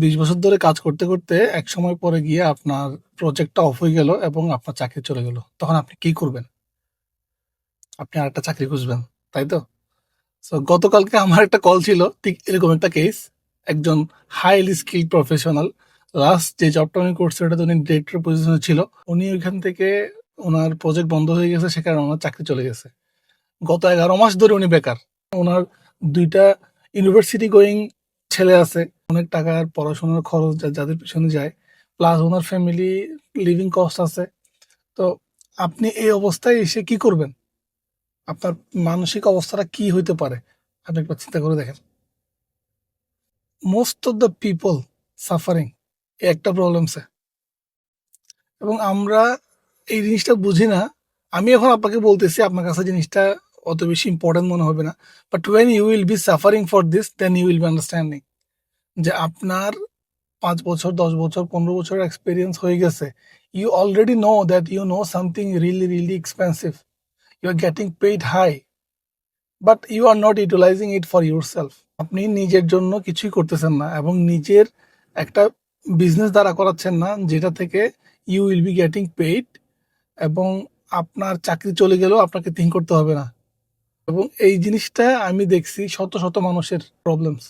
20 বছর ধরে কাজ করতে করতে এক সময় পরে গিয়ে আপনার প্রজেক্টটা অফ হয়ে গেল এবং আপনার চাকরি চলে গেল, তখন আপনি কি করবেন? আপনি আরেকটা চাকরি খুঁজবেন, তাই তো? সো গতকালকে আমার একটা কল ছিল, ঠিক এরকম একটা কেস। একজন হাইলি স্কিল প্রফেশনাল, লাস্ট যে জবটা উনি করছে ওটা তো উনি ডিরেক্টর পজিশনে ছিল। উনি ওইখান থেকে ওনার প্রজেক্ট বন্ধ হয়ে গেছে, সে কারণে ওনার চাকরি চলে গেছে। গত 11 মাস ধরে উনি বেকার। ওনার 2টা ইউনিভার্সিটি গোয়িং ছেলে আছে, অনেক টাকার পড়াশোনার খরচ যাদের পিছনে যায়, প্লাস ওনার ফ্যামিলি লিভিং কস্ট আছে। তো আপনি এই অবস্থায় এসে কি করবেন? আপনার মানসিক অবস্থাটা কি হইতে পারে? আপনি একবার চিন্তা করে দেখেন। Most of the people suffering একটা প্রবলেমসে, এবং আমরা এই জিনিসটা বুঝি না। আমি এখন আপনাকে বলতেছি, আপনার কাছে জিনিসটা অত বেশি ইম্পর্টেন্ট মনে হবে না, but when you will be suffering for this then you will be understanding যে আপনার 5 বছর, 10 বছর, 15 বছর এক্সপিরিয়েন্স হয়ে গেছে। You already know that you know something really really expensive, you are getting paid high, but you are not utilising it for yourself. আপনি নিজের জন্য কিছুই করতেছেন না এবং নিজের একটা বিজনেস দ্বারা করাচ্ছেন না, যেটা থেকে you will be getting paid, এবং আপনার চাকরি চলে গেলেও আপনাকে থিঙ্ক করতে হবে না। এবং এই জিনিসটা আমি দেখছি শত শত মানুষের প্রবলেমস।